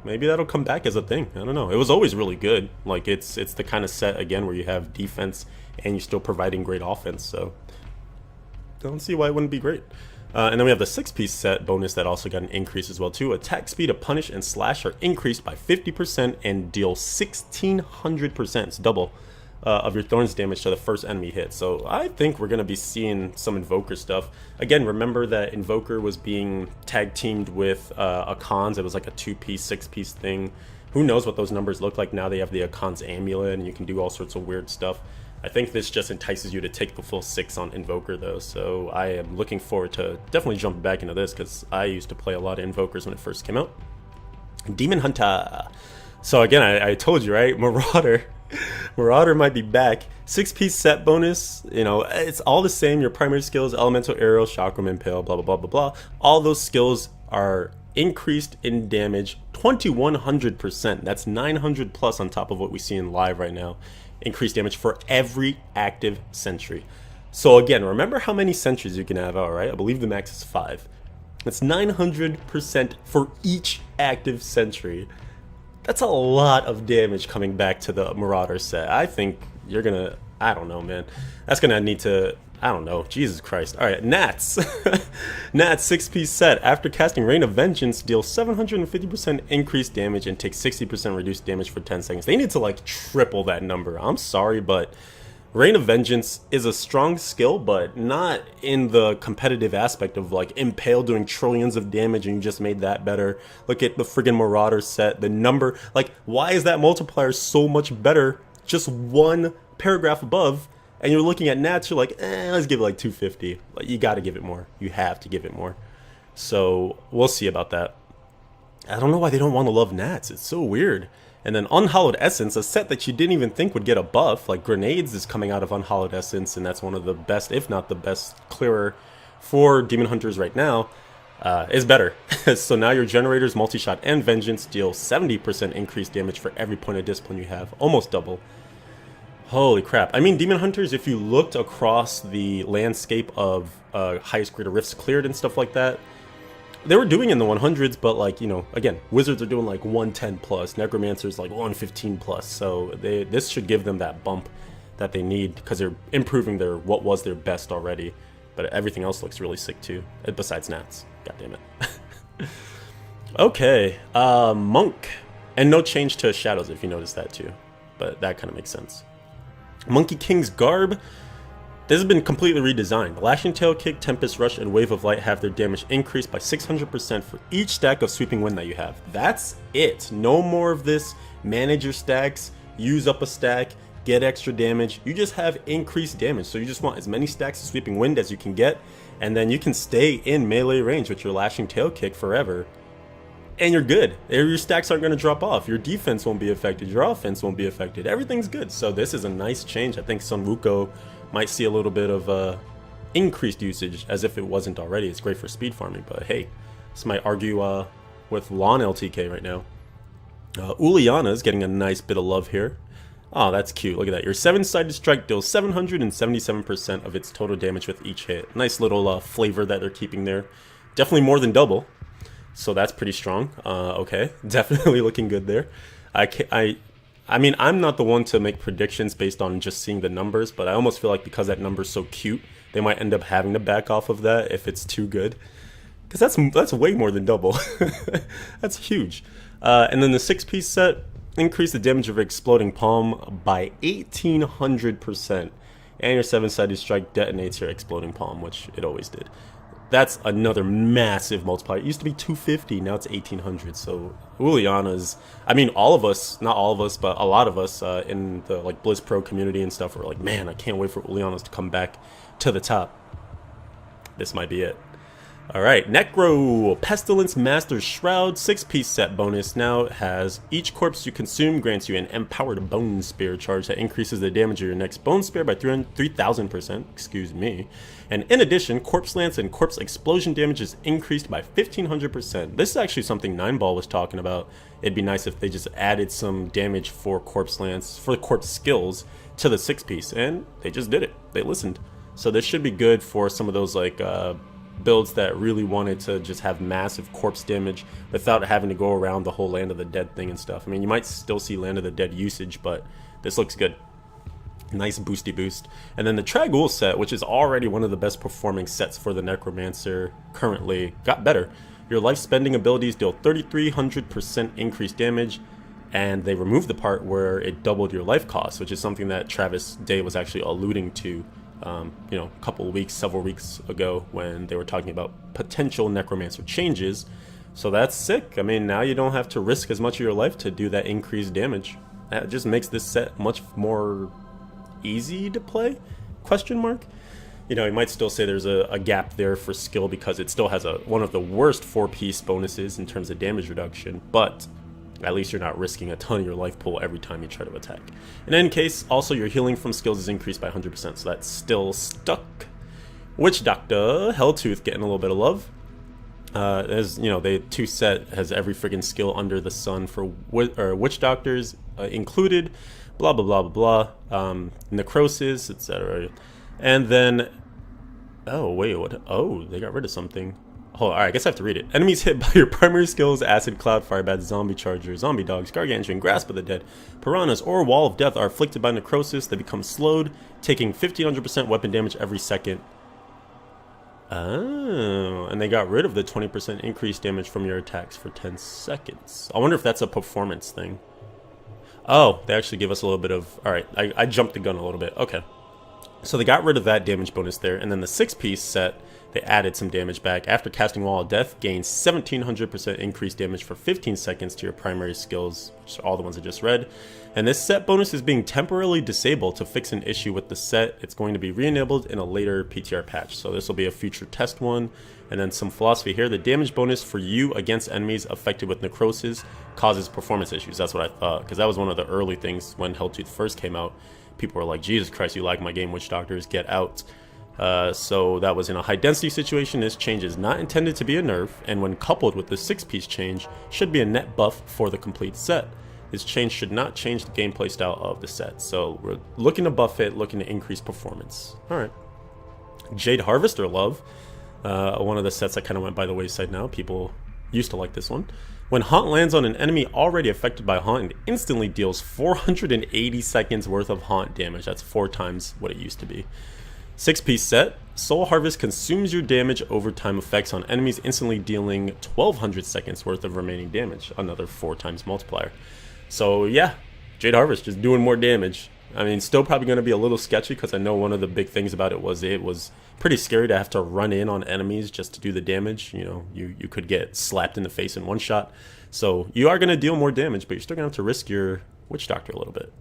Maybe that'll come back as a thing. I don't know. It was always really good. Like, it's the kind of set, again, where you have defense and you're still providing great offense. So don't see why it wouldn't be great. And then we have the 6-piece set bonus that also got an increase as well too. Attack speed of punish and slash are increased by 50% and deal 1600%. It's double of your thorns damage to the first enemy hit. So I think we're going to be seeing some Invoker stuff. Again, remember that Invoker was being tag teamed with Akan's. It was like a 2-piece, 6-piece thing. Who knows what those numbers look like now? They have the Akan's amulet and you can do all sorts of weird stuff. I think this just entices you to take the full 6 on Invoker though, so I am looking forward to definitely jumping back into this because I used to play a lot of Invokers when it first came out. Demon Hunter. So again, I told you, right? Marauder. Marauder might be back. 6-piece set bonus, you know, it's all the same. Your primary skills, Elemental Arrow, Chakram, Impale, blah, blah, blah, blah, blah. All those skills are increased in damage 2100%. That's 900 plus on top of what we see in live right now. Increased damage for every active sentry. So again, remember how many sentries you can have out, right? I believe the max is 5. That's 900% for each active sentry. That's a lot of damage coming back to the Marauder set. I think you're gonna, I don't know, man. That's gonna need to, I don't know, Jesus Christ. All right, Nats. Nats 6-piece set. After casting Rain of Vengeance, deal 750% increased damage and take 60% reduced damage for 10 seconds. They need to like triple that number. I'm sorry, but Rain of Vengeance is a strong skill, but not in the competitive aspect of like Impale doing trillions of damage and you just made that better. Look at the friggin' Marauder set. The number, like, why is that multiplier so much better just one paragraph above? And you're looking at Nats, you're like, let's give it like 250. Like, you gotta give it more. You have to give it more. So we'll see about that. I don't know why they don't want to love Nats. It's so weird. And then Unhallowed Essence, a set that you didn't even think would get a buff. Like Grenades is coming out of Unhallowed Essence, and that's one of the best, if not the best, clearer for Demon Hunters right now. Is better. So now your Generators, Multi-Shot, and Vengeance deal 70% increased damage for every point of discipline you have. Almost double. Holy crap. I mean, Demon Hunters, if you looked across the landscape of highest grade of rifts cleared and stuff like that, they were doing in the 100s, but like, you know, again, Wizards are doing like 110 plus, Necromancers like 115 plus, so this should give them that bump that they need because they're improving their what was their best already, but everything else looks really sick too, besides Nats. God damn it. Okay, Monk, and no change to Shadows if you notice that too, but that kind of makes sense. Monkey King's Garb. This has been completely redesigned. Lashing Tail Kick, Tempest Rush, and Wave of Light have their damage increased by 600% for each stack of Sweeping Wind that you have. That's it. No more of this. Manage your stacks, use up a stack, get extra damage. You just have increased damage. So you just want as many stacks of Sweeping Wind as you can get, and then you can stay in melee range with your Lashing Tail Kick forever. And you're good. Your stacks aren't going to drop off. Your defense won't be affected. Your offense won't be affected. Everything's good. So this is a nice change. I think Sun Wukong might see a little bit of increased usage as if it wasn't already. It's great for speed farming, but hey, this might argue with Lawn LTK right now. Uliana is getting a nice bit of love here. Oh, that's cute. Look at that. Your 7-sided strike deals 777% of its total damage with each hit. Nice little flavor that they're keeping there. Definitely more than double. So that's pretty strong. Okay, definitely looking good there. I mean, I'm not the one to make predictions based on just seeing the numbers, but I almost feel like because that number's so cute, they might end up having to back off of that if it's too good. Because that's way more than double. That's huge. And then the 6-piece set increased the damage of Exploding Palm by 1800%. And your 7-sided strike detonates your Exploding Palm, which it always did. That's another massive multiplier. It used to be 250, now it's 1800. So Uliana's, I mean, all of us, not all of us, but a lot of us in the like Blizz Pro community and stuff were like, man, I can't wait for Uliana's to come back to the top. This might be it. All right, Necro Pestilence Master's Shroud 6-piece set bonus now has each corpse you consume grants you an empowered bone spear charge that increases the damage of your next bone spear by 3000%. Excuse me. And in addition, corpse lance and corpse explosion damage is increased by 1500%. This is actually something Nineball was talking about. It'd be nice if they just added some damage for corpse lance for corpse skills to the 6-piece, and they just did it. They listened. So this should be good for some of those like builds that really wanted to just have massive corpse damage without having to go around the whole Land of the Dead thing and stuff. I mean, you might still see Land of the Dead usage, but this looks good. Nice boosty boost. And then the Trag'Oul set, which is already one of the best performing sets for the Necromancer currently, got better. Your life spending abilities deal 3,300% increased damage, and they removed the part where it doubled your life cost, which is something that Travis Day was actually alluding to a couple of weeks, several weeks ago when they were talking about potential Necromancer changes. So that's sick. I mean, now you don't have to risk as much of your life to do that increased damage. That just makes this set much more easy to play, question mark. You know, you might still say there's a gap there for skill because it still has one of the worst 4-piece bonuses in terms of damage reduction, but at least you're not risking a ton of your life pool every time you try to attack. In any case, also your healing from skills is increased by 100%, so that's still stuck. Witch Doctor, Helltooth getting a little bit of love. As you know, the 2 set has every friggin' skill under the sun for Witch Doctors included. Blah blah blah blah blah, necrosis, etc. And then, oh wait, what? Oh, they got rid of something. Oh, all right, I guess I have to read it. Enemies hit by your primary skills: Acid, Cloud, Fire Bat, Zombie Charger, Zombie Dogs, Gargantuan, Grasp of the Dead, Piranhas, or Wall of Death are afflicted by necrosis. They become slowed, taking 1500% weapon damage every second. Oh, and they got rid of the 20% increased damage from your attacks for 10 seconds. I wonder if that's a performance thing. Oh, they actually give us a little bit of... Alright, I jumped the gun a little bit. Okay. So they got rid of that damage bonus there. And then the 6-piece set, they added some damage back. After casting Wall of Death, gains 1700% increased damage for 15 seconds to your primary skills, which are all the ones I just read. And this set bonus is being temporarily disabled to fix an issue with the set. It's going to be re-enabled in a later PTR patch. So this will be a future test one. And then some philosophy here. The damage bonus for you against enemies affected with necrosis causes performance issues. That's what I thought, because that was one of the early things when Helltooth first came out. People were like, Jesus Christ, you like my game, Witch Doctors, get out. So that was in a high density situation. This change is not intended to be a nerf, and when coupled with the 6-piece change, should be a net buff for the complete set. This change should not change the gameplay style of the set. So we're looking to buff it, looking to increase performance. Alright. Jade Harvester love. One of the sets that kind of went by the wayside now. People used to like this one. When Haunt lands on an enemy already affected by Haunt, it instantly deals 480 seconds worth of Haunt damage. That's 4 times what it used to be. 6-piece set. Soul Harvest consumes your damage over time effects on enemies, instantly dealing 1200 seconds worth of remaining damage. Another 4 times multiplier. So yeah, Jade Harvest just doing more damage. I mean, still probably going to be a little sketchy because I know one of the big things about it was pretty scary to have to run in on enemies just to do the damage. You know, you could get slapped in the face in one shot. So you are going to deal more damage, but you're still going to have to risk your Witch Doctor a little bit.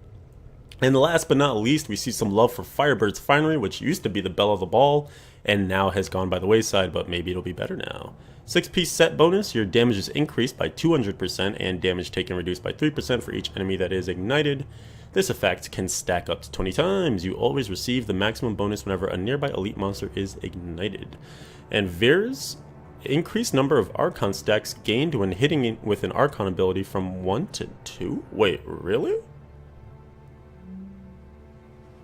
And last but not least, we see some love for Firebird's Finery, which used to be the belle of the ball and now has gone by the wayside, but maybe it'll be better now. 6-piece set bonus, your damage is increased by 200% and damage taken reduced by 3% for each enemy that is ignited. This effect can stack up to 20 times. You always receive the maximum bonus whenever a nearby elite monster is ignited. And Veer's increased number of Archon stacks gained when hitting with an Archon ability from 1 to 2? Wait, really?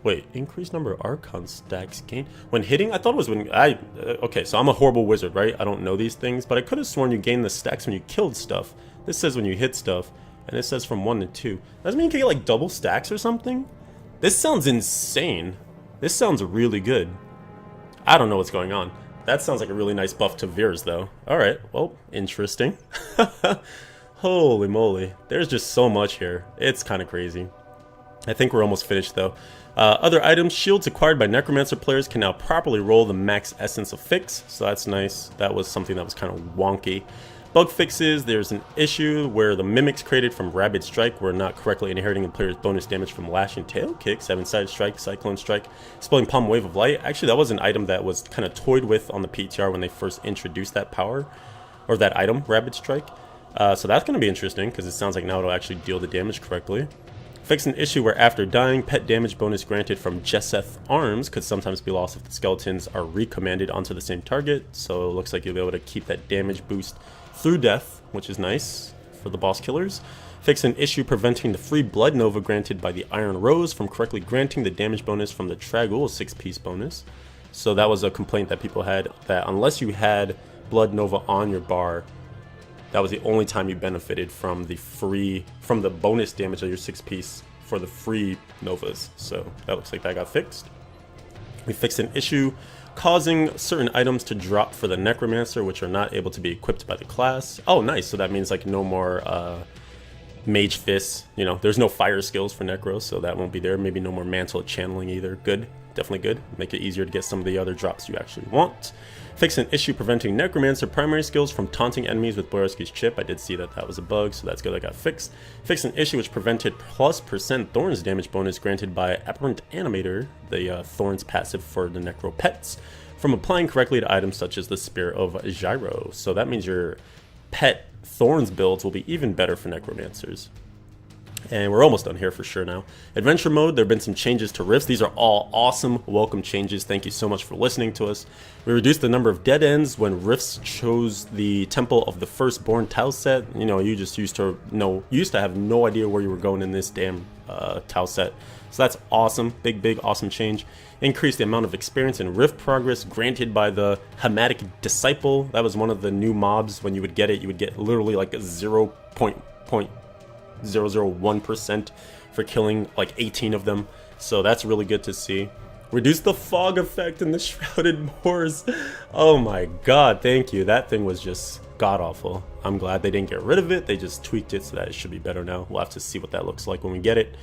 Wait, increased number of Archon stacks gained when hitting? I thought it was when okay, so I'm a horrible wizard, right? I don't know these things, but I could have sworn you gained the stacks when you killed stuff. This says when you hit stuff, and it says from 1 to 2. Does that mean you can get like double stacks or something? This sounds insane. This sounds really good. I don't know what's going on. That sounds like a really nice buff to Veers though. Alright, well, interesting. Holy moly. There's just so much here. It's kind of crazy. I think we're almost finished though. Other items, shields acquired by Necromancer players can now properly roll the max essence of fix, so that's nice. That was something that was kind of wonky. Bug fixes, there's an issue where the mimics created from Rabid Strike were not correctly inheriting the player's bonus damage from Lashing Tail Kick, 7-sided Strike, Cyclone Strike, Spilling Palm Wave of Light. Actually, that was an item that was kind of toyed with on the PTR when they first introduced that power, or that item, Rabid Strike. So that's going to be interesting, because it sounds like now it'll actually deal the damage correctly. Fix an issue where after dying, pet damage bonus granted from Jesseth arms could sometimes be lost if the skeletons are recommanded onto the same target, so it looks like you'll be able to keep that damage boost through death, which is nice for the boss killers. Fix an issue preventing the free blood nova granted by the Iron Rose from correctly granting the damage bonus from the Trag'Oul 6-piece bonus. So that was a complaint that people had, that unless you had Blood Nova on your bar, that was the only time you benefited from the bonus damage of your 6-piece for the free Novas. So that looks like that got fixed. We fixed an issue causing certain items to drop for the Necromancer, which are not able to be equipped by the class. Oh, nice. So that means like no more Mage Fists. You know, there's no fire skills for Necros, so that won't be there. Maybe no more Mantle of Channeling either. Good. Definitely good. Make it easier to get some of the other drops you actually want. Fix an issue preventing Necromancer primary skills from taunting enemies with Boyarsky's chip. I did see that that was a bug, so that's good. That got fixed. Fix an issue which prevented +% Thorns damage bonus granted by Aberrant Animator, the Thorns passive for the Necro pets, from applying correctly to items such as the Spear of Gyro. So that means your pet Thorns builds will be even better for Necromancers. And we're almost done here for sure now. Adventure mode, there have been some changes to rifts. These are all awesome, welcome changes. Thank you so much for listening to us. We reduced the number of dead ends when rifts chose the Temple of the Firstborn tile set. You know, you just used to have no idea where you were going in this damn tile set. So that's awesome, big awesome change. Increased the amount of experience and rift progress granted by the Hematic Disciple. That was one of the new mobs. When you would get it, you would get literally like a 0.001% for killing like 18 of them. So that's really good to see. Reduce the fog effect in the Shrouded Moors. Oh my god, thank you. That thing was just god-awful. I'm glad they didn't get rid of it. They just tweaked it so that it should be better now. We'll have to see what that looks like when we get it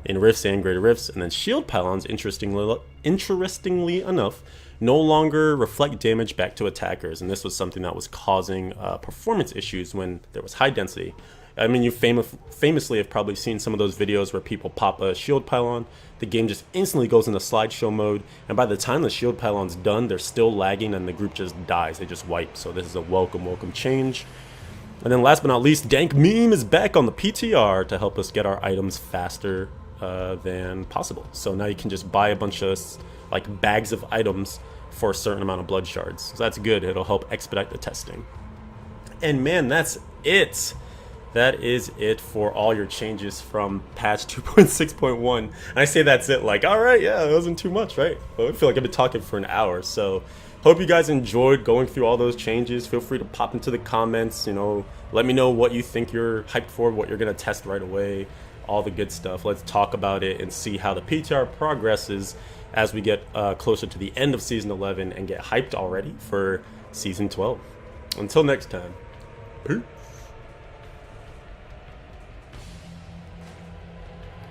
in Rifts and Greater Rifts. And then Shield Pylons, interestingly enough, no longer reflect damage back to attackers. And this was something that was causing performance issues when there was high density. I mean, you famously have probably seen some of those videos where people pop a shield pylon, the game just instantly goes into slideshow mode, and by the time the shield pylon's done, they're still lagging and the group just dies, they just wipe. So this is a welcome change. And then last but not least, Dank Meme is back on the PTR to help us get our items faster than possible. So now you can just buy a bunch of like bags of items for a certain amount of blood shards. So that's good, it'll help expedite the testing. And man, that's it. That is it for all your changes from patch 2.6.1. And I say that's it like, alright, yeah, it wasn't too much, right? Well, I feel like I've been talking for an hour. So, hope you guys enjoyed going through all those changes. Feel free to pop into the comments, you know, let me know what you think you're hyped for, what you're going to test right away, all the good stuff. Let's talk about it and see how the PTR progresses as we get closer to the end of Season 11 and get hyped already for Season 12. Until next time, peace.